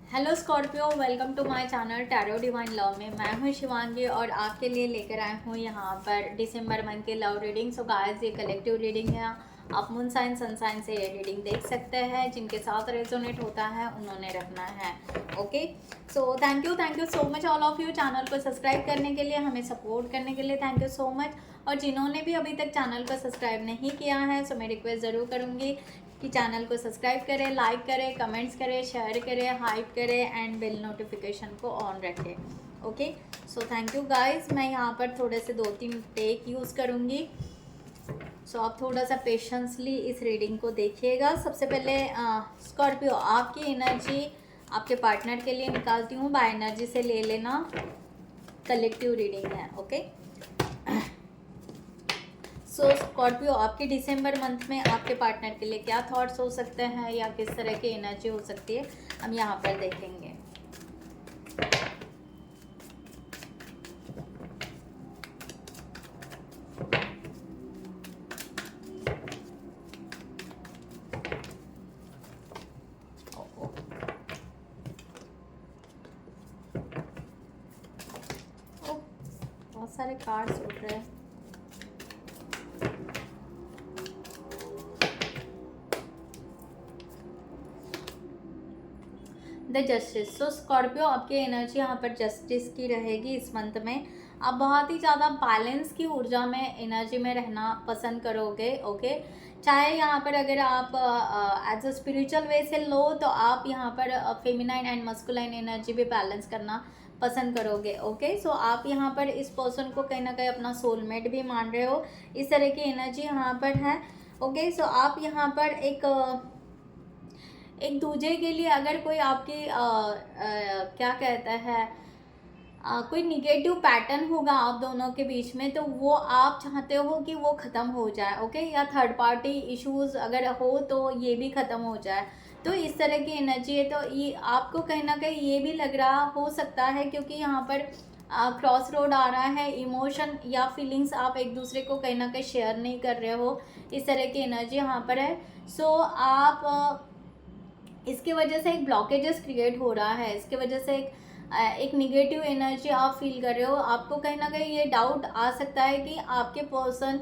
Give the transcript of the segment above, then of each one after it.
Hello Scorpio, welcome to my channel tarot divine love में। मैं हूं शिवांगी और आपके लिए लेकर आए हूं यहां पर दिसंबर मंथ के लव रीडिंग। सो गाइस, ये कलेक्टिव रीडिंग है। आप मून साइन सन साइन से ये रीडिंग देख सकते हैं। जिनके साथ रेजोनेट होता है उन्होंने रखना है। Okay, so thank you so much all of you channel को सब्सक्राइब करने के लिए, हमें सपोर्ट करने के लिए थैंक यू सो मच। और जिन्होंने भी अभी तक चैनल को सब्सक्राइब नहीं किया है सो मैं रिक्वेस्ट ज़रूर करूँगी कि चैनल को सब्सक्राइब करें, लाइक करें, कमेंट्स करें, शेयर करें, हाइप करें एंड बेल नोटिफिकेशन को ऑन रखें। Okay, so thank you guys. मैं यहाँ पर थोड़े से 2-3 टेक यूज़ करूँगी। सो आप थोड़ा सा पेशेंसली इस रीडिंग को देखिएगा। सबसे पहले स्कॉर्पियो, आपकी एनर्जी आपके पार्टनर के लिए निकालती हूँ। बाय एनर्जी से ले लेना, कलेक्टिव रीडिंग है। ओके, सो स्कॉर्पियो, आपके दिसंबर मंथ में आपके पार्टनर के लिए क्या थॉट्स हो सकते हैं या किस तरह की एनर्जी हो सकती है, हम यहाँ पर देखेंगे। बहुत सारे कार्ड्स उठ रहे हैं। The justice. सो स्कॉर्पियो, आपकी एनर्जी यहाँ पर जस्टिस की रहेगी इस मंथ में। आप बहुत ही ज़्यादा बैलेंस की ऊर्जा में, एनर्जी में रहना पसंद करोगे। ओके, चाहे यहाँ पर अगर आप एज अ स्पिरिचुअल वे से लो तो आप यहाँ पर फेमिनाइन एंड मस्कुलाइन एनर्जी भी बैलेंस करना पसंद करोगे। ओके, सो आप यहाँ पर इस पर्सन को कहीं ना कहीं अपना सोलमेट भी मान रहे हो, इस तरह की एनर्जी यहाँ पर है। ओके, सो आप यहाँ पर एक दूसरे के लिए अगर कोई आपकी क्या कहता है कोई निगेटिव पैटर्न होगा आप दोनों के बीच में, तो वो आप चाहते हो कि वो ख़त्म हो जाए। ओके, या थर्ड पार्टी इश्यूज अगर हो तो ये भी ख़त्म हो जाए। तो इस तरह की एनर्जी है। तो ये आपको कहीं ना कहीं ये भी लग रहा हो सकता है क्योंकि यहाँ पर क्रॉस रोड आ रहा है। इमोशन या फीलिंग्स आप एक दूसरे को कहीं ना कहीं शेयर नहीं कर रहे हो, इस तरह की एनर्जी यहाँ पर है। सो आप इसकी वजह से एक ब्लॉकेजेस क्रिएट हो रहा है। इसकी वजह से एक निगेटिव एनर्जी आप फील कर रहे हो। आपको कहीं ना कहीं ये डाउट आ सकता है कि आपके पर्सन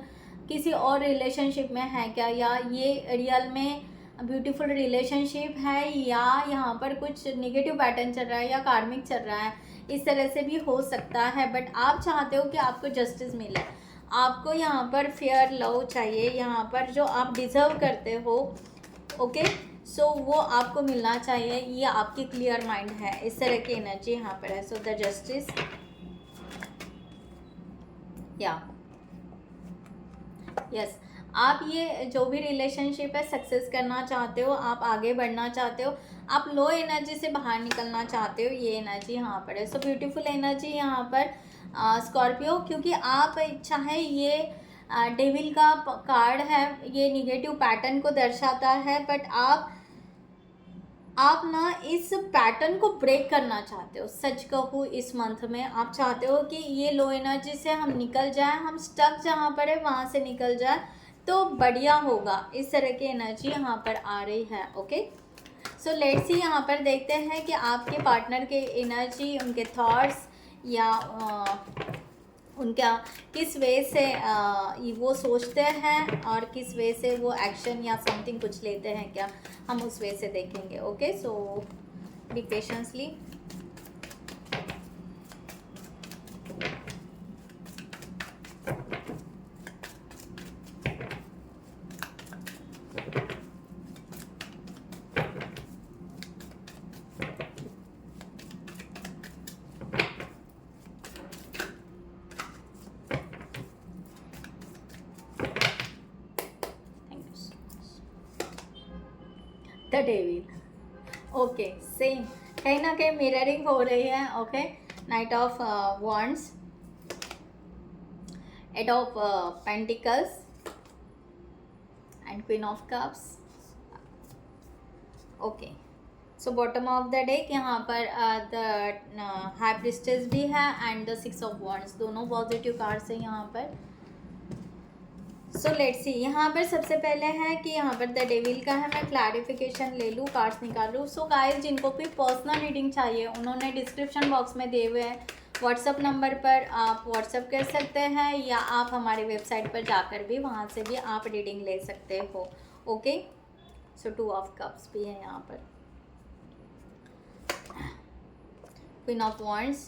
किसी और रिलेशनशिप में है क्या, या ये रियल में ब्यूटीफुल रिलेशनशिप है, या यहाँ पर कुछ निगेटिव पैटर्न चल रहा है या कार्मिक चल रहा है, इस तरह से भी हो सकता है। बट आप चाहते हो कि आपको जस्टिस मिले, आपको यहाँ पर फेयर लव चाहिए, यहाँ पर जो आप डिजर्व करते हो। ओके, सो वो आपको मिलना चाहिए, ये आपकी क्लियर माइंड है, इस तरह की एनर्जी यहाँ पर है। सो द जस्टिस, या यस, आप ये जो भी रिलेशनशिप है सक्सेस करना चाहते हो, आप आगे बढ़ना चाहते हो, आप लो एनर्जी से बाहर निकलना चाहते हो, ये एनर्जी यहाँ पर है। सो ब्यूटीफुल एनर्जी यहाँ पर स्कॉर्पियो, क्योंकि आप चाहे ये डेविल का कार्ड है, ये निगेटिव पैटर्न को दर्शाता है, बट आप ना इस पैटर्न को ब्रेक करना चाहते हो। सच कहूँ, इस मंथ में आप चाहते हो कि ये लो एनर्जी से हम निकल जाए, हम स्टक जहाँ पर है वहाँ से निकल जाए तो बढ़िया होगा, इस तरह की एनर्जी यहाँ पर आ रही है। ओके, सो लेट्स सी, यहाँ पर देखते हैं कि आपके पार्टनर के एनर्जी, उनके थॉट्स या उनका किस वे से वो सोचते हैं और किस वे से वो एक्शन या समथिंग कुछ लेते हैं क्या, हम उस वे से देखेंगे। Okay, so be patiently. The devil, okay, same, कहीं ना कहीं मिररिंग हो रही है। Okay, knight of wands, eight of pentacles and queen of cups. Okay, so bottom of the deck यहाँ पर द हाई प्रिस्टेस भी है एंड द 6 ऑफ वॉन्ड्स, दोनों पॉजिटिव कार्ड्स हैं यहाँ पर। सो लेट्स सी, यहाँ पर सबसे पहले है कि यहाँ पर द डेविल का है, मैं क्लैरिफिकेशन ले लूँ, कार्ड्स निकालूँ। सो गाइस, जिनको भी पर्सनल रीडिंग चाहिए उन्होंने डिस्क्रिप्शन बॉक्स में दिए हुए हैं व्हाट्सअप नंबर पर आप व्हाट्सअप कर सकते हैं, या आप हमारी वेबसाइट पर जाकर भी वहाँ से भी आप रीडिंग ले सकते हो। ओके, सो 2 ऑफ कप्स भी है यहाँ पर, queen of wands,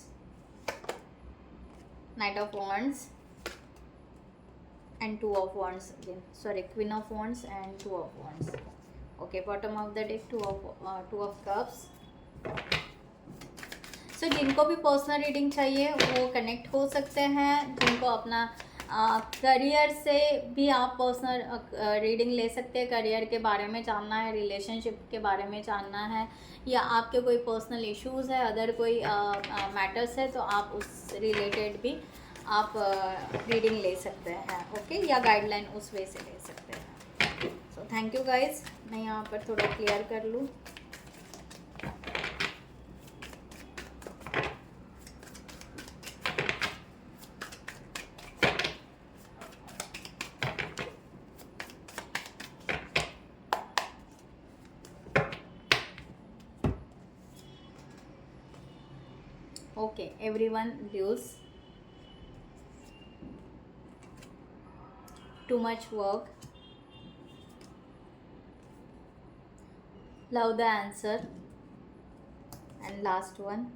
night of wands and 2 of wands again, sorry, queen of wands and 2 of wands. Okay, bottom of the deck, 2 of cups. So जिनको भी पर्सनल रीडिंग चाहिए वो connect हो सकते हैं। जिनको अपना करियर से भी आप पर्सनल रीडिंग ले सकते हैं, करियर के बारे में जानना है, रिलेशनशिप के बारे में जानना है, या आपके कोई पर्सनल इश्यूज़ है, अदर कोई मैटर्स है, तो आप उस रिलेटेड भी आप रीडिंग ले सकते हैं। ओके, या गाइडलाइन उस वे से ले सकते हैं। सो थैंक यू गाइस, मैं यहाँ पर थोड़ा क्लियर कर लूँ। Okay, everyone does too much work, love the answer, and last one,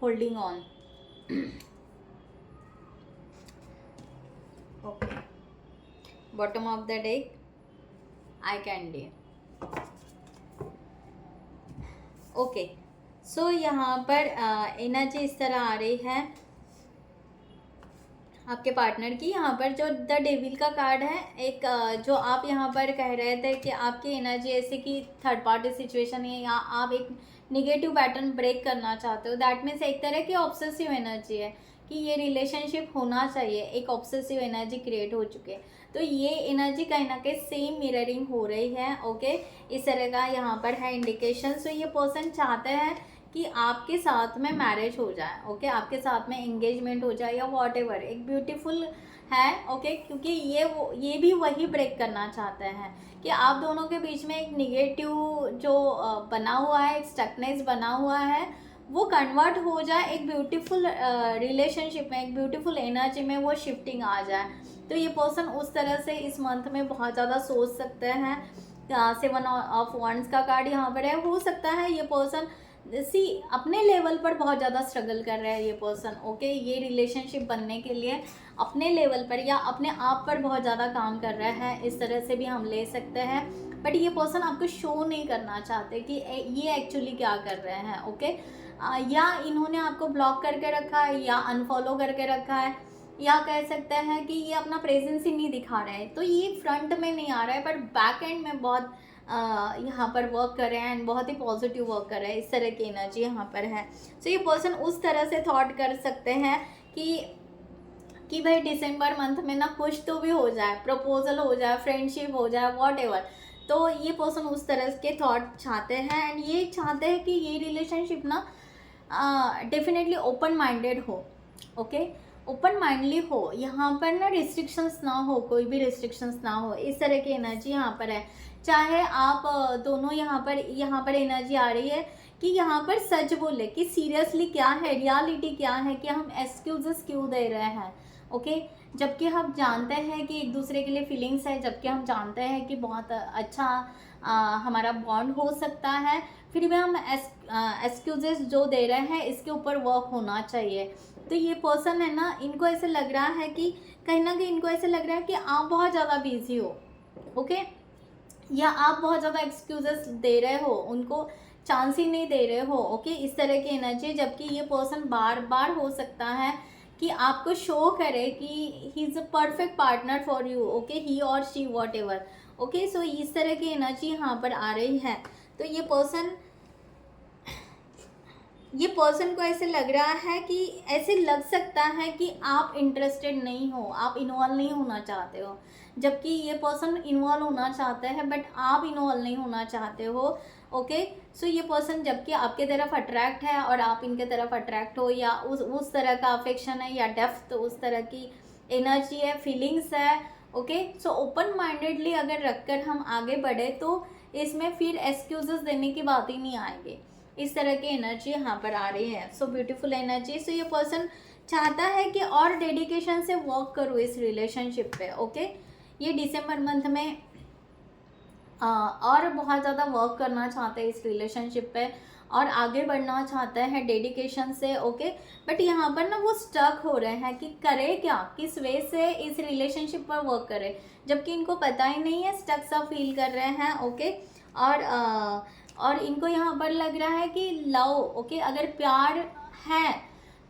holding on. Okay, bottom of the deck, eye candy. Okay, so यहाँ पर एनर्जी इस तरह आ रही है आपके पार्टनर की। यहाँ पर जो द डेविल का कार्ड है, एक जो आप यहाँ पर कह रहे थे कि आपकी एनर्जी ऐसे कि थर्ड पार्टी सिचुएशन है, या आप एक निगेटिव पैटर्न ब्रेक करना चाहते हो। दैट मीन्स एक तरह की ऑब्सेसिव एनर्जी है कि ये रिलेशनशिप होना चाहिए, एक ऑब्सेसिव एनर्जी क्रिएट हो चुकी है। तो ये एनर्जी कहीं ना कहीं सेम मिररिंग हो रही है। ओके, इस तरह का यहाँ पर है इंडिकेशन। सो ये पर्सन चाहते हैं कि आपके साथ में मैरिज हो जाए। ओके, आपके साथ में एंगेजमेंट हो जाए, या वॉट एवर, एक ब्यूटीफुल है। ओके, क्योंकि ये भी वही ब्रेक करना चाहते हैं कि आप दोनों के बीच में एक निगेटिव जो बना हुआ है, एक स्टकनेस बना हुआ है, वो कन्वर्ट हो जाए एक ब्यूटीफुल रिलेशनशिप में, एक ब्यूटीफुल एनर्जी में वो शिफ्टिंग आ जाए। तो ये पर्सन उस तरह से इस मंथ में बहुत ज़्यादा सोच सकते हैं। 7 ऑफ वॉन्ड्स का कार्ड यहाँ पर है। हो सकता है ये पर्सन अपने लेवल पर बहुत ज़्यादा स्ट्रगल कर रहा है ये पर्सन। ओके, ये रिलेशनशिप बनने के लिए अपने लेवल पर या अपने आप पर बहुत ज़्यादा काम कर रहा है, इस तरह से भी हम ले सकते हैं। बट ये पर्सन आपको शो नहीं करना चाहते कि ये एक्चुअली क्या कर रहे हैं। ओके, या इन्होंने आपको ब्लॉक करके रखा है, या अनफॉलो करके रखा है, या कह सकते हैं कि ये अपना प्रेजेंस ही नहीं दिखा रहे हैं। तो ये फ्रंट में नहीं आ रहा है, पर बैक एंड में बहुत यहाँ पर वर्क कर रहे हैं, एंड बहुत ही पॉजिटिव वर्क कर रहे हैं। इस तरह की एनर्जी यहाँ पर है। सो ये पर्सन उस तरह से थॉट कर सकते हैं कि भाई दिसंबर मंथ में ना कुछ तो भी हो जाए, प्रपोजल हो जाए, फ्रेंडशिप हो जाए, वॉट एवर। तो ये पर्सन उस तरह के थॉट चाहते हैं, एंड ये चाहते हैं कि ये रिलेशनशिप ना डेफिनेटली ओपन माइंडेड हो। ओके, ओपन माइंडली हो, यहाँ पर ना रिस्ट्रिक्शंस ना हो, कोई भी रिस्ट्रिक्शंस ना हो, इस तरह की एनर्जी यहाँ पर है। चाहे आप दोनों यहाँ पर एनर्जी आ रही है कि यहाँ पर सच बोले कि सीरियसली क्या है, रियलिटी क्या है, कि हम एक्सक्यूजेस क्यों दे रहे हैं। ओके, जबकि हम जानते हैं कि एक दूसरे के लिए फीलिंग्स है, जबकि हम जानते हैं कि बहुत अच्छा हमारा बॉन्ड हो सकता है, फिर भी हम एक्सक्यूजेस जो दे रहे हैं इसके ऊपर वर्क होना चाहिए। तो ये पर्सन है ना, इनको ऐसे लग रहा है कि कहीं ना कहीं इनको ऐसे लग रहा है कि आप बहुत ज़्यादा बिजी हो। ओके, या आप बहुत ज़्यादा एक्सक्यूजेस दे रहे हो, उनको चांस ही नहीं दे रहे हो। ओके, इस तरह की एनर्जी, जबकि ये पर्सन बार बार हो सकता है कि आपको शो करे कि he is a perfect partner for you. Okay, he और she whatever. Okay, so इस तरह की एनर्जी यहाँ पर आ रही है। तो ये पर्सन को ऐसे लग रहा है कि ऐसे लग सकता है कि आप इंटरेस्टेड नहीं हो, आप इन्वॉल्व नहीं होना चाहते हो, जबकि ये पर्सन इन्वॉल्व होना चाहते हैं, बट आप इन्वॉल्व नहीं होना चाहते हो। ओके, सो ये पर्सन जबकि आपके तरफ अट्रैक्ट है और आप इनके तरफ अट्रैक्ट हो, या उस तरह का अफेक्शन है, या डेप्थ उस तरह की एनर्जी है, फीलिंग्स है, ओके। सो ओपन माइंडेडली अगर रखकर हम आगे बढ़े तो इसमें फिर एक्सक्यूजेस देने की बात ही नहीं आएगी। इस तरह की एनर्जी यहाँ पर आ रही है। So beautiful energy. सो ये पर्सन चाहता है कि और डेडिकेशन से वर्क करूँ इस रिलेशनशिप पे। ओके, ये दिसंबर मंथ में और बहुत ज़्यादा वर्क करना चाहते हैं इस रिलेशनशिप पे और आगे बढ़ना चाहते हैं डेडिकेशन से। ओके, बट यहाँ पर ना वो स्टक हो रहे हैं कि करे क्या, किस वे से इस रिलेशनशिप पर वर्क करे, जबकि इनको पता ही नहीं है, स्टक सा फील कर रहे हैं। ओके, और इनको यहाँ पर लग रहा है कि लव, ओके, अगर प्यार है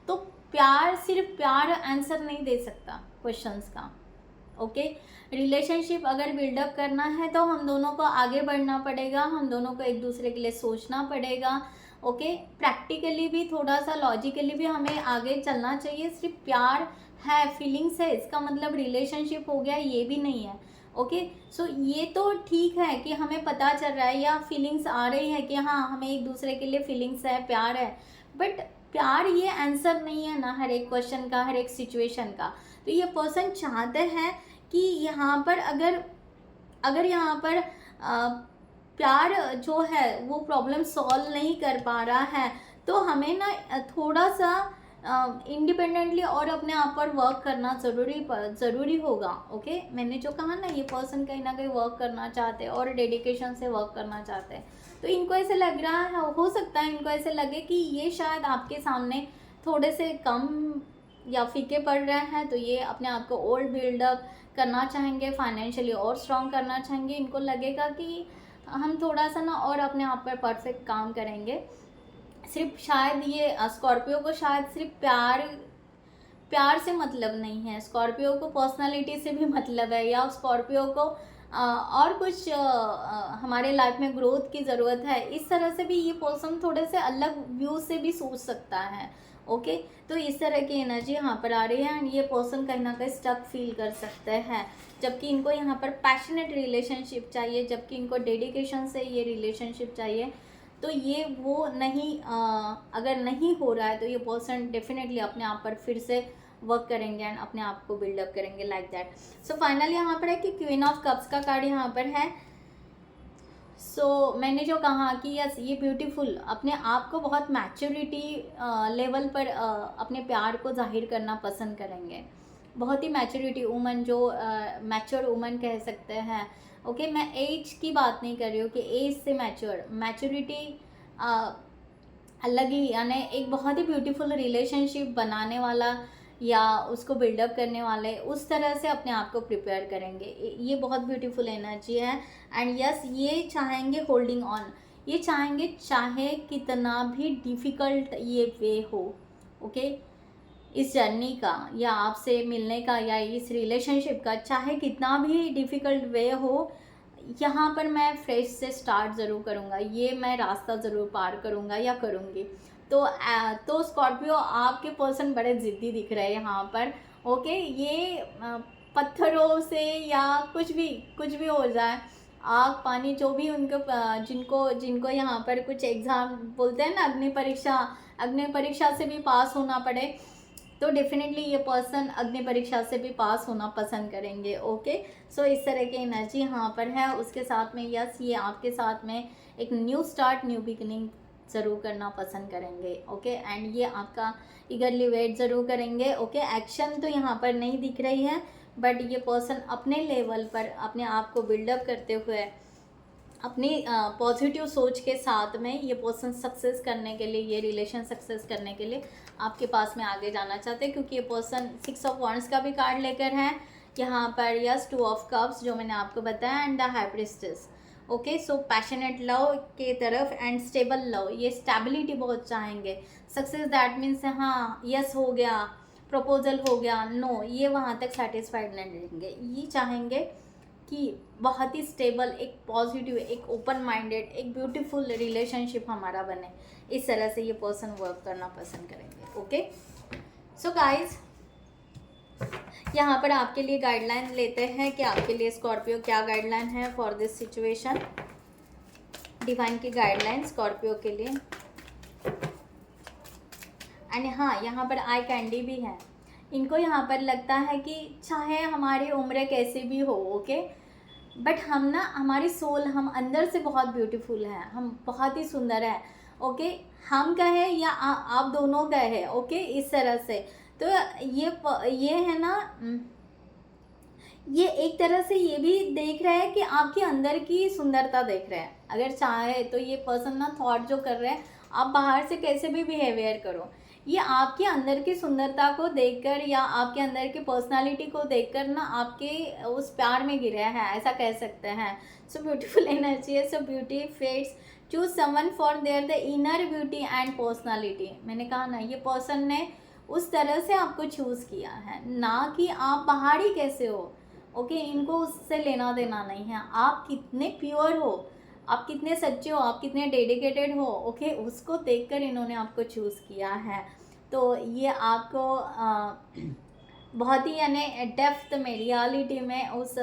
तो प्यार सिर्फ प्यार आंसर नहीं दे सकता क्वेश्चंस का। ओके, रिलेशनशिप अगर बिल्डअप करना है तो हम दोनों को आगे बढ़ना पड़ेगा, हम दोनों को एक दूसरे के लिए सोचना पड़ेगा। ओके, प्रैक्टिकली भी थोड़ा सा लॉजिकली भी हमें आगे चलना चाहिए। सिर्फ प्यार है, फीलिंग्स है, इसका मतलब रिलेशनशिप हो गया, ये भी नहीं है। ओके, सो ये तो ठीक है कि हमें पता चल रहा है या फीलिंग्स आ रही है कि हाँ हमें एक दूसरे के लिए फीलिंग्स है, प्यार है, बट प्यार ये आंसर नहीं है ना हर एक क्वेश्चन का, हर एक सिचुएशन का। तो ये पर्सन चाहते हैं कि यहाँ पर अगर यहाँ पर प्यार जो है वो प्रॉब्लम सॉल्व नहीं कर पा रहा है तो हमें ना थोड़ा सा इंडिपेंडेंटली और अपने आप पर वर्क करना ज़रूरी होगा। ओके, मैंने जो कहा ना, ये पर्सन कहीं ना कहीं वर्क करना चाहते हैं और डेडिकेशन से वर्क करना चाहते हैं। तो इनको ऐसे लग रहा है, हो सकता है इनको ऐसे लगे कि ये शायद आपके सामने थोड़े से कम या फीके पड़ रहे हैं, तो ये अपने आप को और बिल्डअप करना चाहेंगे, फाइनेंशियली और स्ट्रॉन्ग करना चाहेंगे। इनको लगेगा कि हम थोड़ा सा ना और अपने आप पर परफेक्ट काम करेंगे। सिर्फ शायद ये स्कॉर्पियो को शायद सिर्फ प्यार से मतलब नहीं है, स्कॉर्पियो को पर्सनालिटी से भी मतलब है, या स्कॉर्पियो को और कुछ हमारे लाइफ में ग्रोथ की ज़रूरत है। इस तरह से भी ये पर्सन थोड़े से अलग व्यू से भी सोच सकता है। ओके, तो इस तरह की एनर्जी यहाँ पर आ रही है एंड ये पर्सन कहीं ना कहीं स्टक फील कर सकते हैं, जबकि इनको यहाँ पर पैशनेट रिलेशनशिप चाहिए, जबकि इनको डेडिकेशन से ये रिलेशनशिप चाहिए। तो ये वो नहीं, अगर नहीं हो रहा है तो ये पर्सन डेफिनेटली अपने आप पर फिर से वर्क करेंगे एंड अपने आप को बिल्डअप करेंगे लाइक दैट। सो फाइनली यहाँ पर है कि क्वीन ऑफ कप्स का कार्ड यहाँ पर है। सो मैंने जो कहा कि यस, ये ब्यूटीफुल अपने आप को बहुत मैच्योरिटी लेवल पर अपने प्यार को जाहिर करना पसंद करेंगे। बहुत ही मैच्योरिटी वुमन, जो मैच्योर वुमन कह सकते हैं। ओके, मैं एज की बात नहीं कर रही हूँ कि एज से मैच्योरिटी अलग ही, यानी एक बहुत ही ब्यूटीफुल रिलेशनशिप बनाने वाला या उसको बिल्डअप करने वाले, उस तरह से अपने आप को प्रिपेयर करेंगे। ये बहुत ब्यूटीफुल एनर्जी है एंड यस, ये चाहेंगे होल्डिंग ऑन, ये चाहेंगे चाहे कितना भी डिफ़िकल्ट ये वे हो। ओके, इस जर्नी का या आपसे मिलने का या इस रिलेशनशिप का चाहे कितना भी डिफ़िकल्ट वे हो, यहाँ पर मैं फ्रेश से स्टार्ट ज़रूर करूँगा, ये मैं रास्ता ज़रूर पार करूँगा या करूँगी। तो स्कॉर्पियो आपके पर्सन बड़े ज़िद्दी दिख रहे हैं यहाँ पर। ओके, ये पत्थरों से या कुछ भी हो जाए, आग पानी जो भी उनको जिनको यहाँ पर कुछ एग्ज़ाम बोलते हैं ना, अग्नि परीक्षा से भी पास होना पड़े, तो डेफिनेटली ये पर्सन अग्नि परीक्षा से भी पास होना पसंद करेंगे। ओके, सो इस तरह की एनर्जी यहाँ पर है। उसके साथ में यस, ये आपके साथ में एक न्यू स्टार्ट, न्यू बिगिनिंग ज़रूर करना पसंद करेंगे। ओके, एंड ये आपका ईगरली वेट ज़रूर करेंगे। ओके, एक्शन तो यहाँ पर नहीं दिख रही है, बट ये पर्सन अपने लेवल पर अपने आप को बिल्डअप करते हुए अपनी पॉजिटिव सोच के साथ में ये पर्सन सक्सेस करने के लिए, ये रिलेशन सक्सेस करने के लिए आपके पास में आगे जाना चाहते हैं, क्योंकि ये पर्सन 6 ऑफ वॉन्ड्स का भी कार्ड लेकर है यहाँ पर। यस, 2 ऑफ कप्स जो मैंने आपको बताया and the high priestess. Okay, so passionate love के तरफ एंड स्टेबल लव, ये स्टेबिलिटी बहुत चाहेंगे। सक्सेस दैट मीन्स हाँ यस हो गया, प्रपोजल हो गया, नो, ये वहाँ तक सेटिस्फाइड नहीं रहेंगे। ये चाहेंगे कि बहुत ही स्टेबल, एक पॉजिटिव, एक ओपन माइंडेड, एक ब्यूटीफुल रिलेशनशिप हमारा बने। इस तरह से ये पर्सन वर्क करना पसंद करेंगे। ओके, सो गाइज, यहाँ पर आपके लिए गाइडलाइन लेते हैं कि आपके लिए स्कॉर्पियो क्या गाइडलाइन है फॉर दिस सिचुएशन। डिवाइन की गाइडलाइन स्कॉर्पियो के लिए। एंड हाँ, यहाँ पर आई कैंडी भी है। इनको यहाँ पर लगता है कि चाहे हमारी उम्र कैसे भी हो, ओके, बट हम ना, हमारी सोल, हम अंदर से बहुत ब्यूटीफुल है, हम बहुत ही सुंदर है, ओके। हम कहे या आप दोनों कहे, ओके, इस तरह से। तो ये है ना, ये एक तरह से ये भी देख रहा है कि आपके अंदर की सुंदरता देख रहे हैं। अगर चाहे तो ये पर्सन ना थॉट जो कर रहे हैं, आप बाहर से कैसे भी बिहेवियर करो, ये आपके अंदर की सुंदरता को देखकर या आपके अंदर की पर्सनालिटी को देखकर ना आपके उस प्यार में गिरे हैं, ऐसा कह सकते हैं। सो ब्यूटीफुल एनर्जी है, सो beauty fades, choose someone for their the inner beauty and personality. मैंने कहा ना, ये पर्सन ने उस तरह से आपको चूज़ किया है, ना कि आप बाहरी कैसे हो, ओके। इनको उससे लेना देना नहीं है, आप कितने प्योर हो, आप कितने सच्चे हो, आप कितने डेडिकेटेड हो, ओके, उसको देखकर इन्होंने आपको चूज़ किया है। तो ये आपको बहुत ही यानी डेप्थ में, रियलिटी में, उस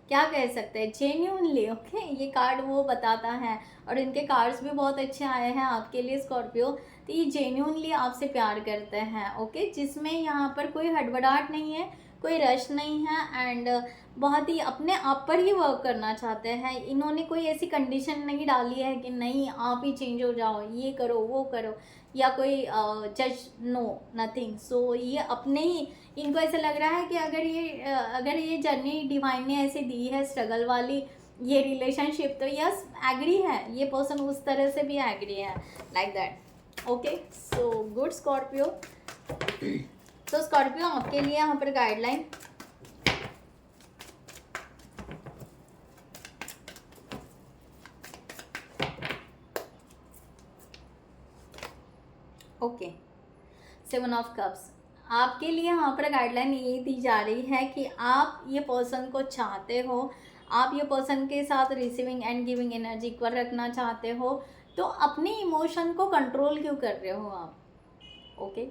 क्या कह सकते हैं, जेन्यूनली, ओके, ये कार्ड वो बताता है। और इनके कार्ड्स भी बहुत अच्छे आए हैं आपके लिए स्कॉर्पियो। तो ये जेन्यूनली आपसे प्यार करते हैं, ओके, जिसमें यहाँ पर कोई हड़बड़ाहट नहीं है, कोई रश नहीं है, एंड बहुत ही अपने आप पर ही वर्क करना चाहते हैं। इन्होंने कोई ऐसी कंडीशन नहीं डाली है कि नहीं आप ही चेंज हो जाओ, ये करो वो करो, या कोई जज, नो, नथिंग। सो ये अपने ही, इनको ऐसा लग रहा है कि अगर ये जर्नी डिवाइन ने ऐसे दी है, स्ट्रगल वाली ये रिलेशनशिप, तो यस एग्री है, ये पर्सन उस तरह से भी एग्री है, like that, okay. So good Scorpio. तो स्कॉर्पियो आपके लिए यहाँ पर गाइडलाइन, ओके, 7 ऑफ कप्स आपके लिए यहाँ पर गाइडलाइन ये दी जा रही है कि आप ये पर्सन को चाहते हो, आप ये पर्सन के साथ receiving end giving energy equal रखना चाहते हो, तो अपने इमोशन को कंट्रोल क्यों कर रहे हो आप, ओके।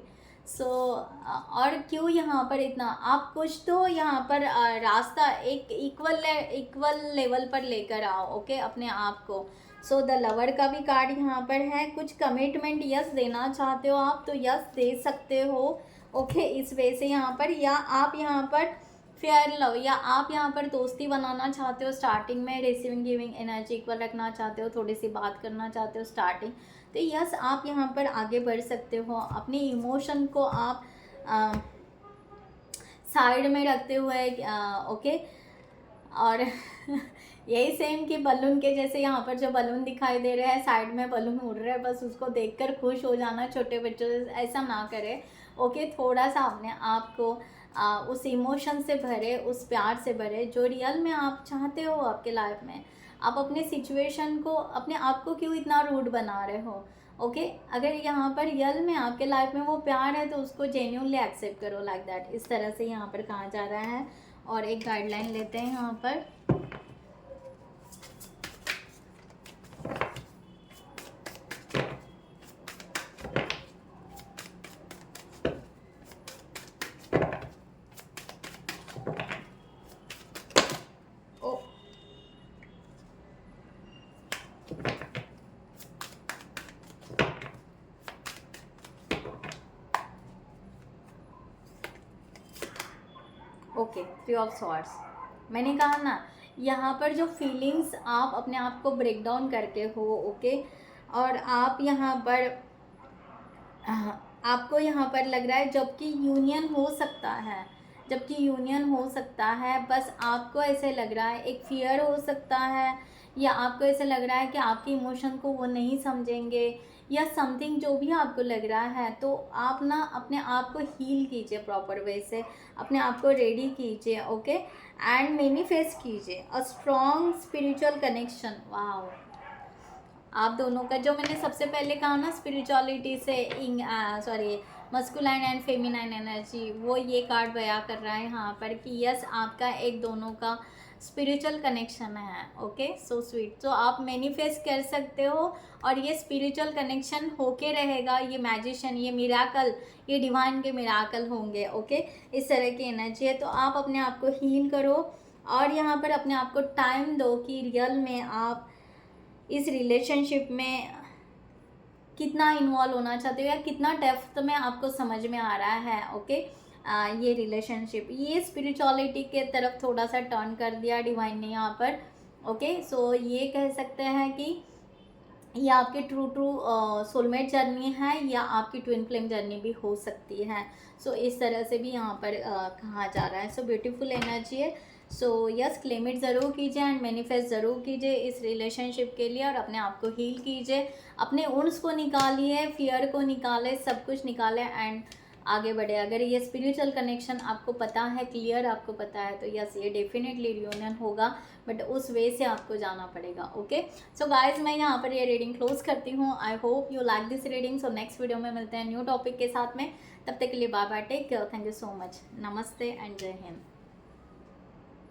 सो और क्यों यहाँ पर इतना, आप कुछ तो यहाँ पर रास्ता एक इक्वल लेवल पर लेकर आओ, ओके, अपने आप को। सो द लवर का भी कार्ड यहाँ पर है, कुछ कमिटमेंट यस देना चाहते हो आप, तो यस दे सकते हो, ओके, इस वे से यहाँ पर। या आप यहाँ पर फेयर लव, या आप यहाँ पर दोस्ती बनाना चाहते हो स्टार्टिंग में, रिसीविंग गिविंग एनर्जी इक्वल रखना चाहते हो, थोड़ी सी बात करना चाहते हो स्टार्टिंग, तो यस आप यहाँ पर आगे बढ़ सकते हो। अपने इमोशन को आप साइड में रखते हुए, ओके। और यही सेम कि बलून के जैसे यहाँ पर जो बलून दिखाई दे रहे हैं, साइड में बलून उड़ रहे हैं, बस उसको देखकर खुश हो जाना, छोटे बच्चों से ऐसा ना करें, ओके। थोड़ा सा अपने आप को उस इमोशन से भरे, उस प्यार से भरे जो रियल में आप चाहते हो आपके लाइफ में। आप अपने सिचुएशन को, अपने आप को क्यों इतना रूड बना रहे हो, ओके। अगर यहाँ पर रियल में आपके लाइफ में वो प्यार है तो उसको जेन्यूनली एक्सेप्ट करो, लाइक दैट, इस तरह से यहाँ पर कहा जा रहा है। और एक गाइडलाइन लेते हैं यहाँ पर, ओके, 3 ऑफ सॉर्ड्स। मैंने कहा ना, यहाँ पर जो फीलिंग्स आप अपने आप को ब्रेक डाउन करके हो, ओके, और आप यहाँ पर आपको यहाँ पर लग रहा है जबकि यूनियन हो सकता है, जबकि यूनियन हो सकता है, बस आपको ऐसे लग रहा है, एक फियर हो सकता है, या आपको ऐसे लग रहा है कि आपके इमोशन को वो नहीं समझेंगे, या समथिंग जो भी आपको लग रहा है। तो आप ना अपने आप को हील कीजिए प्रॉपर वे से, अपने आप को रेडी कीजिए, ओके, एंड मैनिफेस्ट कीजिए a strong spiritual connection. Wow, आप दोनों का जो मैंने सबसे पहले कहा ना, स्पिरिचुअलिटी से sorry masculine and feminine energy, वो ये कार्ड बयां कर रहा है यहाँ पर कि यस आपका एक दोनों का स्पिरिचुअल कनेक्शन है, ओके। So sweet. तो आप मैनिफेस्ट कर सकते हो और ये स्पिरिचुअल कनेक्शन होके रहेगा, ये मैजिशियन, ये मिराकल, ये डिवाइन के मिराकल होंगे, ओके। इस तरह की एनर्जी है। तो आप अपने आप को हील करो और यहाँ पर अपने आप को टाइम दो कि रियल में आप इस रिलेशनशिप में कितना इन्वॉल्व होना चाहते हो, या कितना डेप्थ में आपको समझ में आ रहा है, ओके। ये रिलेशनशिप, ये स्पिरिचुअलिटी के तरफ थोड़ा सा टर्न कर दिया डिवाइन ने यहाँ पर। ओके, सो ये कह सकते हैं कि ये आपकी ट्रू सोलमेट जर्नी है या आपकी ट्विन फ्लेम जर्नी भी हो सकती है। सो इस तरह से भी यहाँ पर कहा जा रहा है। सो ब्यूटीफुल एनर्जी है। सो यस, क्लेम इट ज़रूर कीजिए एंड मैनिफेस्ट ज़रूर कीजिए इस रिलेशनशिप के लिए, और अपने आप को हील कीजिए, अपने उन्स को निकालिए, फियर को निकाले, सब कुछ निकाले एंड आगे बढ़े। अगर ये स्पिरिचुअल कनेक्शन आपको पता है, क्लियर आपको पता है, तो यस ये डेफिनेटली रियूनियन होगा, बट उस वे से आपको जाना पड़ेगा। ओके, सो गाइज मैं यहाँ पर ये रीडिंग क्लोज करती हूँ। I hope you like this reading. So next video में मिलते हैं न्यू टॉपिक के साथ में। तब तक के लिए bye bye, take care, thank you so much, नमस्ते एंड जय हिंद।